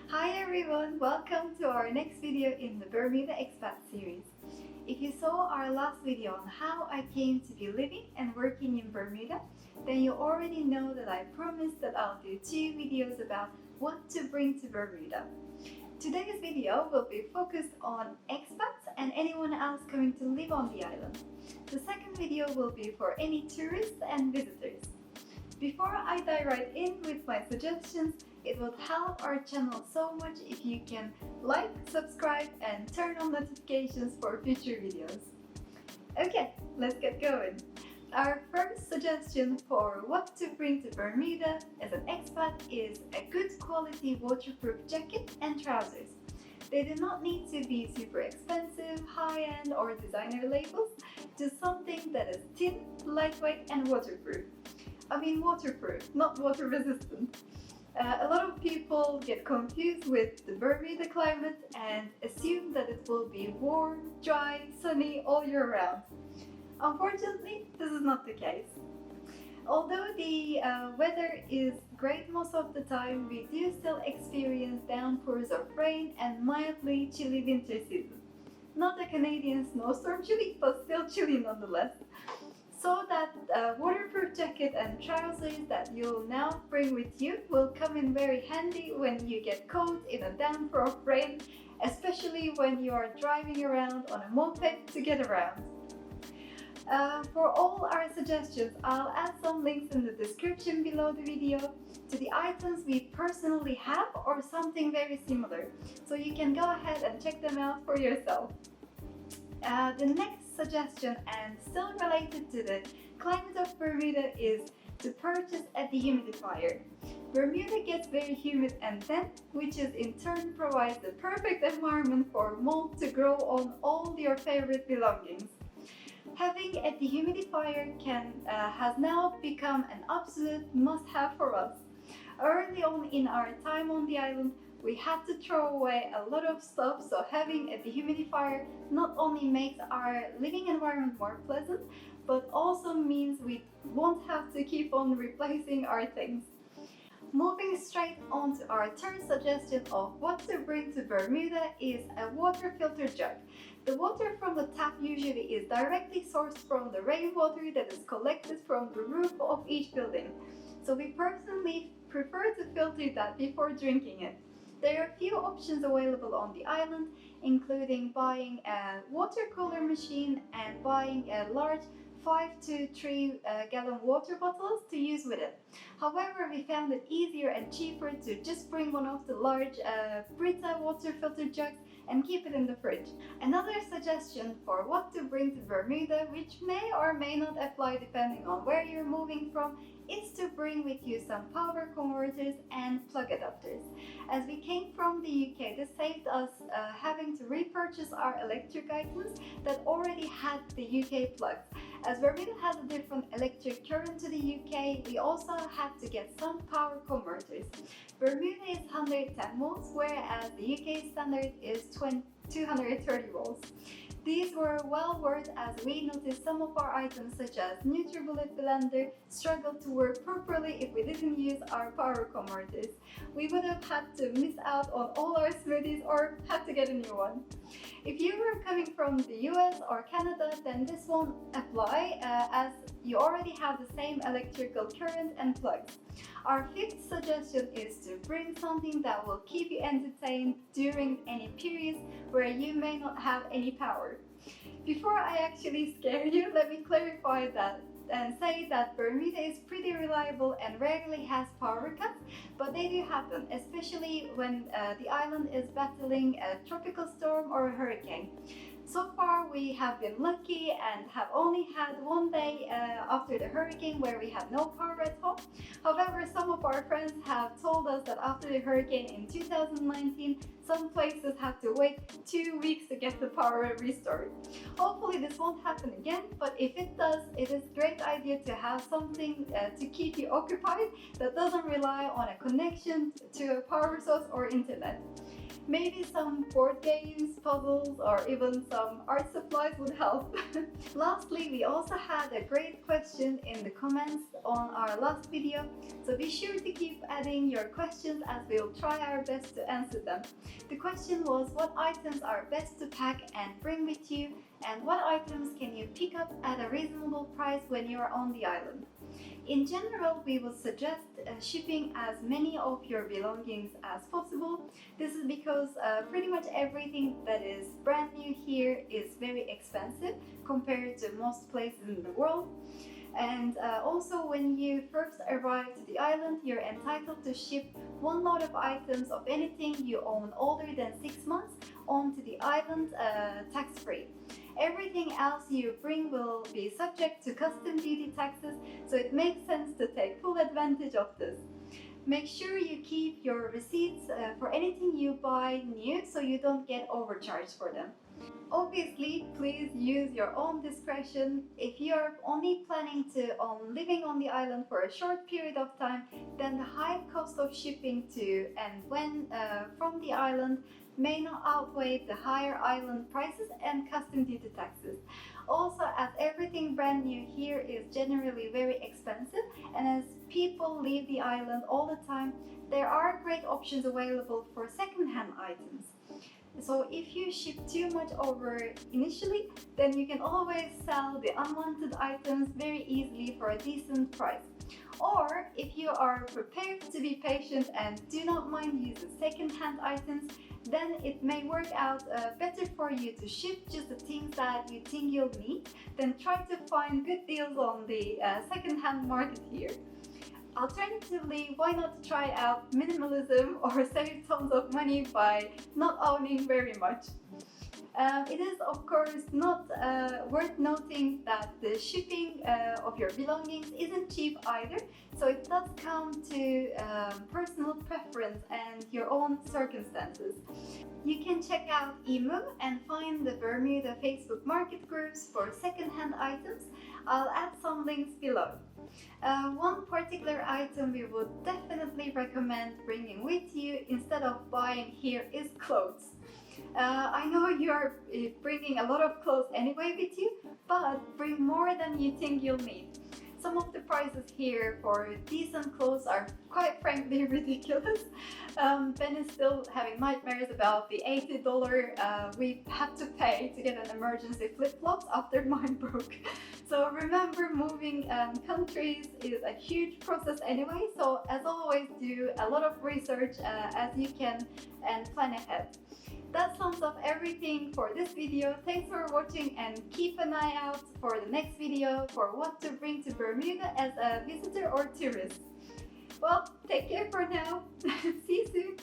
Hi everyone, welcome to our next video in the Bermuda Expat series. If you saw our last video on how I came to be living and working in Bermuda, then you already know that I promised that I'll do 2 videos about what to bring to Bermuda. Today's video will be focused on expats and anyone else coming to live on the island. The second video will be for any tourists and visitors. Before I dive right in with my suggestions, it would help our channel so much if you can like, subscribe and turn on notifications for future videos. Okay, let's get going. Our first suggestion for what to bring to Bermuda as an expat is a good quality waterproof jacket and trousers. They do not need to be super expensive, high-end or designer labels, just something that is thin, lightweight and waterproof. I mean waterproof, not water resistant. A lot of people get confused with the Bermuda climate and assume that it will be warm, dry, sunny all year round. Unfortunately, this is not the case. Although the weather is great most of the time, we do still experience downpours of rain and mildly chilly winter season. Not a Canadian snowstorm chilly, but still chilly nonetheless. So that waterproof jacket and trousers that you'll now bring with you will come in very handy when you get caught in a downpour of rain, especially when you are driving around on a moped to get around. For all our suggestions, I'll add some links in the description below the video to the items we personally have or something very similar, so you can go ahead and check them out for yourself. The next suggestion, and still related to the climate of Bermuda, is to purchase a dehumidifier. Bermuda gets very humid and damp, which is in turn provides the perfect environment for mold to grow on all your favorite belongings. Having a dehumidifier has now become an absolute must-have for us. Early on in our time on the island, we had to throw away a lot of stuff, so having a dehumidifier not only makes our living environment more pleasant, but also means we won't have to keep on replacing our things. Moving straight on to our third suggestion of what to bring to Bermuda is a water filter jug. The water from the tap usually is directly sourced from the rainwater that is collected from the roof of each building, so we personally prefer to filter that before drinking it. There are a few options available on the island, including buying a water cooler machine and buying a large 5 to 3 gallon water bottles to use with it. However, we found it easier and cheaper to just bring one of the large Brita water filter jugs and keep it in the fridge. Another suggestion for what to bring to Bermuda, which may or may not apply depending on where you're moving from, is to bring with you some power converters and plug adapters. As we came from the UK, this saved us having to repurchase our electric items that already had the UK plugs. As Bermuda has a different electric current to the UK, we also had to get some power converters. Bermuda is 110 volts, whereas the UK standard is 230 volts. These were well worth as we noticed some of our items such as NutriBullet blender struggled to work properly if we didn't use our power converters. We would have had to miss out on all our smoothies or had to get a new one. If you were coming from the US or Canada, then this won't apply as you already have the same electrical current and plugs. Our fifth suggestion is to bring something that will keep you entertained during any periods where you may not have any power. Before I actually scare you, let me clarify that and say that Bermuda is pretty reliable and rarely has power cuts, but they do happen, especially when the island is battling a tropical storm or a hurricane. So far we have been lucky and have only had one day after the hurricane where we had no power at home. However, some of our friends have told us that after the hurricane in 2019, some places had to wait 2 weeks to get the power restored. Hopefully this won't happen again, but if it does, it is a great idea to have something to keep you occupied that doesn't rely on a connection to a power source or internet. Maybe some board games, puzzles, or even some art supplies would help. Lastly, we also had a great question in the comments on our last video, so be sure to keep adding your questions as we'll try our best to answer them. The question was, what items are best to pack and bring with you, and what items can you pick up at a reasonable price when you are on the island? In general, we would suggest shipping as many of your belongings as possible. This is because pretty much everything that is brand new here is very expensive compared to most places in the world. And also, when you first arrive to the island, you're entitled to ship one lot of items of anything you own older than 6 months onto the island tax-free. Everything else you bring will be subject to custom duty taxes, so it makes sense to take full advantage of this. Make sure you keep your receipts for anything you buy new so you don't get overcharged for them. Obviously, please use your own discretion. If you're only planning on living on the island for a short period of time, then the high cost of shipping to and when from the island may not outweigh the higher island prices and custom duty taxes. Also, as everything brand new here is generally very expensive, and as people leave the island all the time, there are great options available for second-hand items. So if you ship too much over initially, then you can always sell the unwanted items very easily for a decent price. Or if you are prepared to be patient and do not mind using second-hand items, then it may work out better for you to ship just the things that you think you'll need than try to find good deals on the second-hand market here. Alternatively, why not try out minimalism or save tons of money by not owning very much? It is of course not worth noting that the shipping of your belongings isn't cheap either, so it does come to personal preference and your own circumstances. You can check out Emu and find the Bermuda Facebook market groups for second-hand items. I'll add some links below. One particular item we would definitely recommend bringing with you instead of buying here is clothes. I know you're bringing a lot of clothes anyway with you, but bring more than you think you'll need. Some of the prices here for decent clothes are quite frankly ridiculous. Ben is still having nightmares about the $80 we had to pay to get an emergency flip-flops after mine broke. So remember, moving countries is a huge process anyway, so as always, do a lot of research as you can and plan ahead. That sums up everything for this video. Thanks for watching and keep an eye out for the next video for what to bring to Bermuda as a visitor or tourist. Well, take care for now. See you soon.